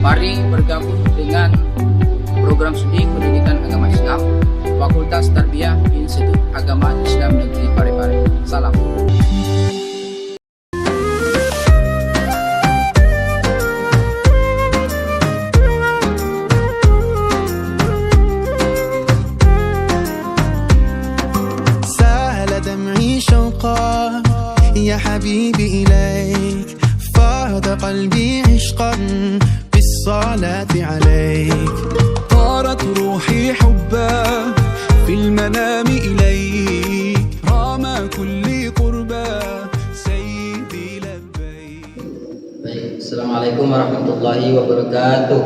Mari bergabung dengan program studi pendidikan agama Islam Fakultas Tarbiyah Institut Agama Islam Negeri Parepare. Salam. سال دمعي شوقا يا حبيبي إليك فاض قلبي عشقا بالصلاة عليك طارت روحي حبا في المنام إليك رام كل قربا سيدي لبيك. Baik, Assalamualaikum warahmatullahi wabarakatuh.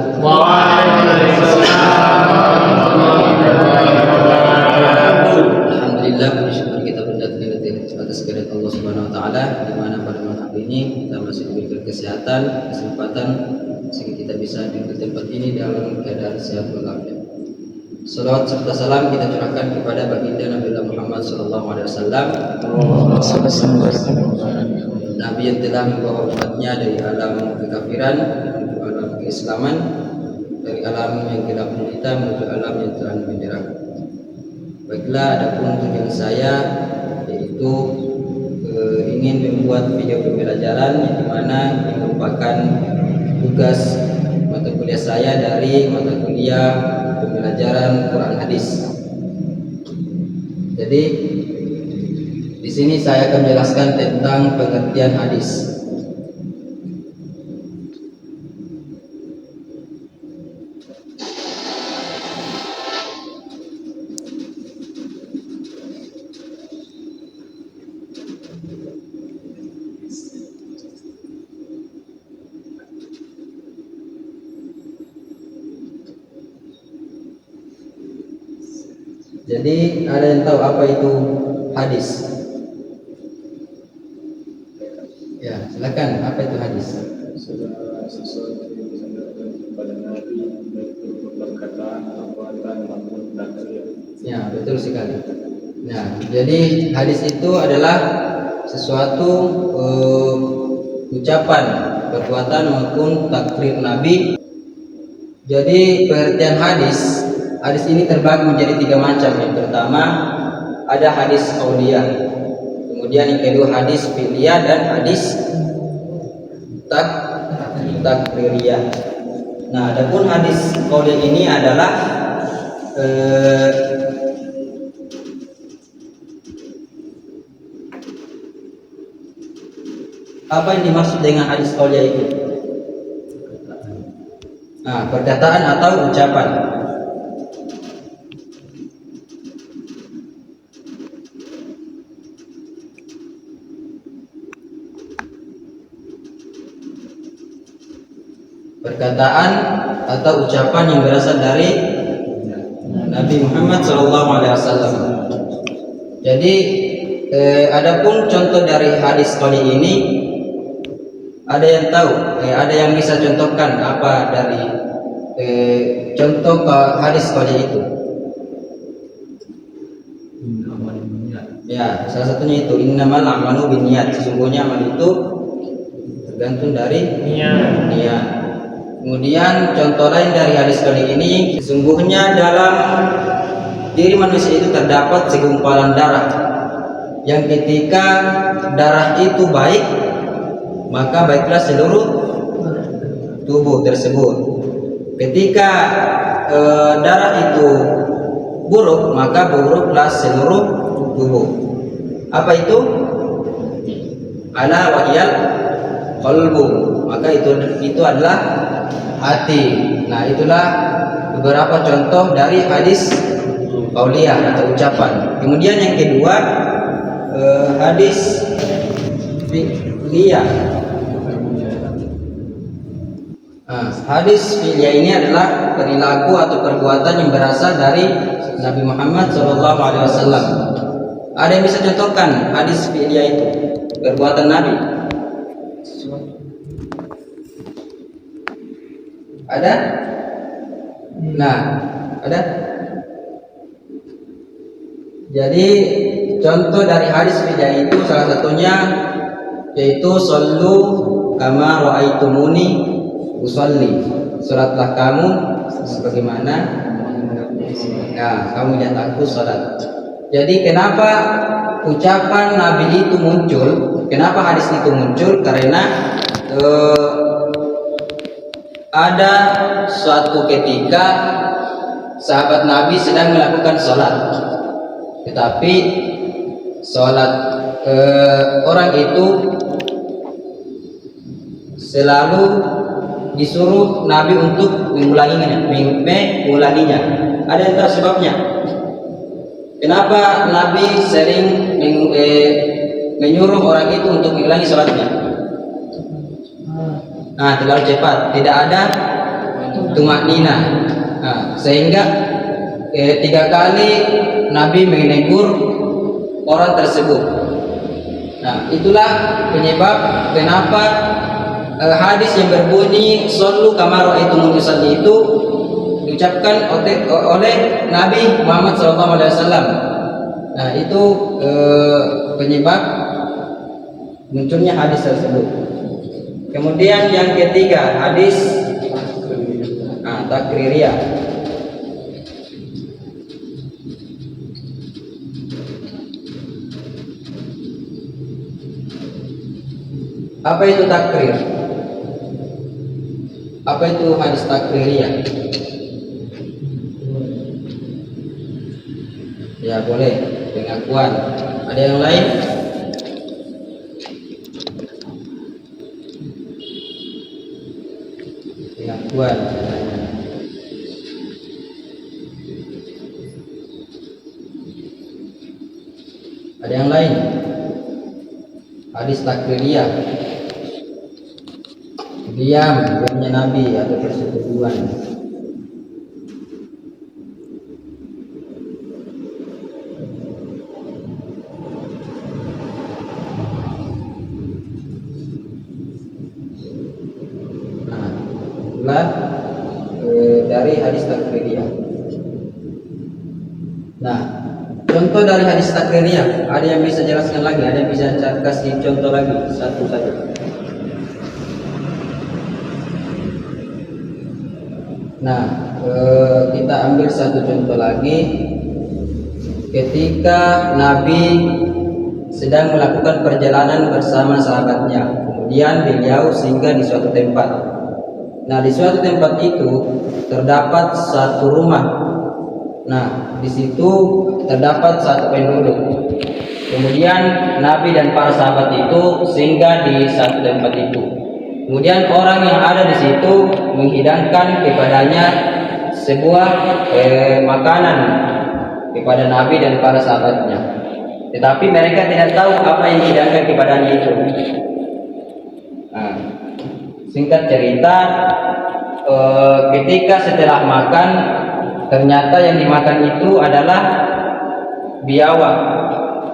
Alhamdulillah, bersyukur kita berdatang atas kehendak Allah Subhanahu wa taala, di mana pada malam hari ini kita masih diberikan kesempatan sehingga kita bisa di tempat ini dalam keadaan sehat walafiat. Salawat serta salam kita curahkan kepada baginda Nabi Muhammad SAW, Nabi yang telah membawa umatnya dari alam kekafiran menuju alam keislaman, dari alam yang gelap gulita menuju alam yang terang benderang. Baiklah, adapun tujuan saya yaitu ingin membuat video pembelajaran yang dimana ini merupakan tugas mata kuliah saya dari mata kuliah pembelajaran Quran Hadis. Jadi di sini saya akan menjelaskan tentang pengertian hadis. Jadi ada yang tahu apa itu hadis? Ya, silakan. Apa itu hadis? Sesuatu yang disampaikan kepada Nabi, baik berupa perkataan, perbuatan maupun takrir. Ya, betul sekali. Nah, jadi hadis itu adalah sesuatu ucapan, perbuatan maupun takrir Nabi. Jadi pengertian hadis ini terbagi menjadi 3 macam. Yang pertama ada hadis qauliyah, kemudian yang kedua hadis fi'liyah, dan hadis takririyah. Nah, adapun hadis qauliyah ini adalah apa yang dimaksud dengan hadis qauliyah itu? Nah, perkataan atau ucapan. Perkataan atau ucapan yang berasal dari Nabi Muhammad SAW. Jadi adapun contoh dari hadis qauli ini, ada yang tahu? Ada yang bisa contohkan apa dari contoh hadis qauli itu? Ya, salah satunya itu innamal a'malu binniyat. Sesungguhnya amal itu tergantung dari niat. Kemudian contoh lain dari hadis kali ini, sesungguhnya dalam diri manusia itu terdapat segumpalan darah, yang ketika darah itu baik, maka baiklah seluruh tubuh tersebut. Ketika darah itu buruk, maka buruklah seluruh tubuh. Apa itu? Ala wahiyal qalbu. Maka itu adalah hati. Nah, itulah beberapa contoh dari hadis qauliyah atau ucapan. Kemudian yang kedua hadis fi'liyah. Hadis fi'liyah ini adalah perilaku atau perbuatan yang berasal dari Nabi Muhammad SAW. Ada yang bisa contohkan hadis fi'liyah itu? Perbuatan Nabi. Ada? Nah, ada? Jadi contoh dari hadis fi'liyah itu salah satunya yaitu sallu kama ra'aitumuni usolli. sholatlah kamu sebagaimana kamu lihat aku sholat. Jadi kenapa ucapan Nabi itu muncul? Kenapa hadis itu muncul? Karena ada suatu ketika sahabat Nabi sedang melakukan sholat, tetapi sholat orang itu selalu disuruh Nabi untuk mengulanginya. Ada yang tahu sebabnya? Kenapa Nabi sering menyuruh orang itu untuk mengulangi sholatnya? Nah, terlalu cepat, tidak ada tumaknina. Nah, sehingga 3 kali Nabi menegur orang tersebut. Nah, itulah penyebab kenapa hadis yang berbunyi "Shollu kama ra'aitumuni usolli" itu diucapkan oleh Nabi Muhammad SAW. Nah, itu penyebab munculnya hadis tersebut. Kemudian yang ketiga, hadis takririyah. Apa itu takrir? Apa itu hadis takririyah? Ya boleh, pengakuan. Ada yang lain? Pengakuan. Ada yang lain? Hadis takririyah. Diamnya Nabi atau persetujuan. Dari hadis takririyah. Nah, contoh dari hadis takririyah, ada yang bisa jelaskan lagi? Ada yang bisa kasih contoh lagi? Satu saja. Nah, kita ambil satu contoh lagi. Ketika Nabi sedang melakukan perjalanan bersama sahabatnya, kemudian beliau singgah di suatu tempat. Nah, di suatu tempat itu terdapat satu rumah. Nah, di situ terdapat satu penduduk. Kemudian Nabi dan para sahabat itu singgah di satu tempat itu. Kemudian orang yang ada di situ menghidangkan kepadanya sebuah makanan kepada Nabi dan para sahabatnya. Tetapi mereka tidak tahu apa yang dihidangkan kepadanya itu. Nah, singkat cerita, ketika setelah makan, ternyata yang dimakan itu adalah biawak.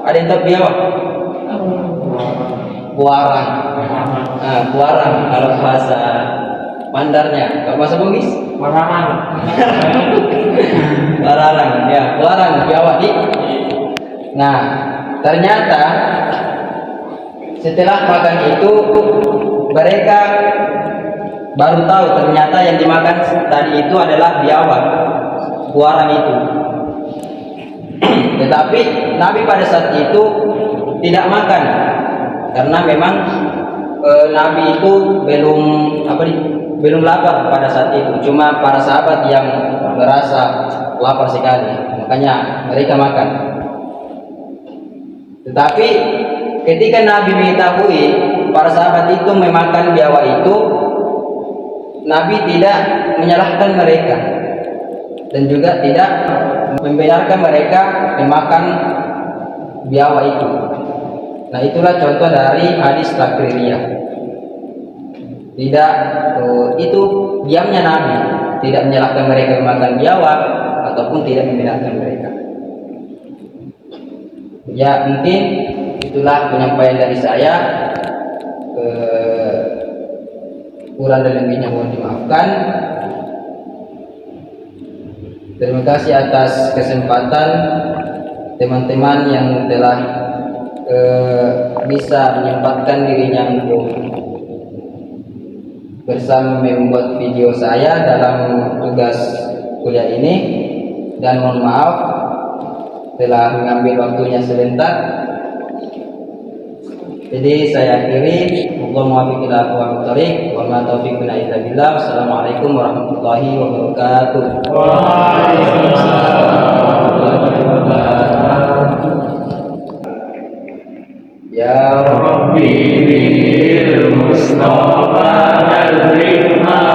Ada yang tahu biawak? Buarang. Nah, buarang kalau bahasa Mandarnya. Kalau bahasa Bugis? Buarang. Buarang, ya, buarang biawak. Nah, ternyata setelah makan itu mereka baru tahu ternyata yang dimakan tadi itu adalah biawak, buarang itu. Tetapi Nabi pada saat itu tidak makan karena memang Nabi itu belum lapar pada saat itu. Cuma para sahabat yang merasa lapar sekali, makanya mereka makan. Tetapi ketika Nabi mengetahui para sahabat itu memakan biawak itu, Nabi tidak menyalahkan mereka dan juga tidak membenarkan mereka memakan biawak itu. Nah, itulah contoh dari hadis takririyah. Tidak itu diamnya Nabi, tidak menyalahkan mereka memakan biawak ataupun tidak membenarkan mereka. Ya, mungkin itulah penyampaian dari saya. Kurang dan lebihnya mohon dimaafkan. Terima kasih atas kesempatan teman-teman yang telah bisa menyempatkan dirinya untuk bersama membuat video saya dalam tugas kuliah ini, dan mohon maaf telah mengambil waktunya sebentar. Jadi saya akhiri, Allahumma muwaffiq ila aqwamit thoriq wa ma taufiquna illa billah. Assalamualaikum warahmatullahi wabarakatuh. Ya Rabbi bil Mustafa al-Hikmah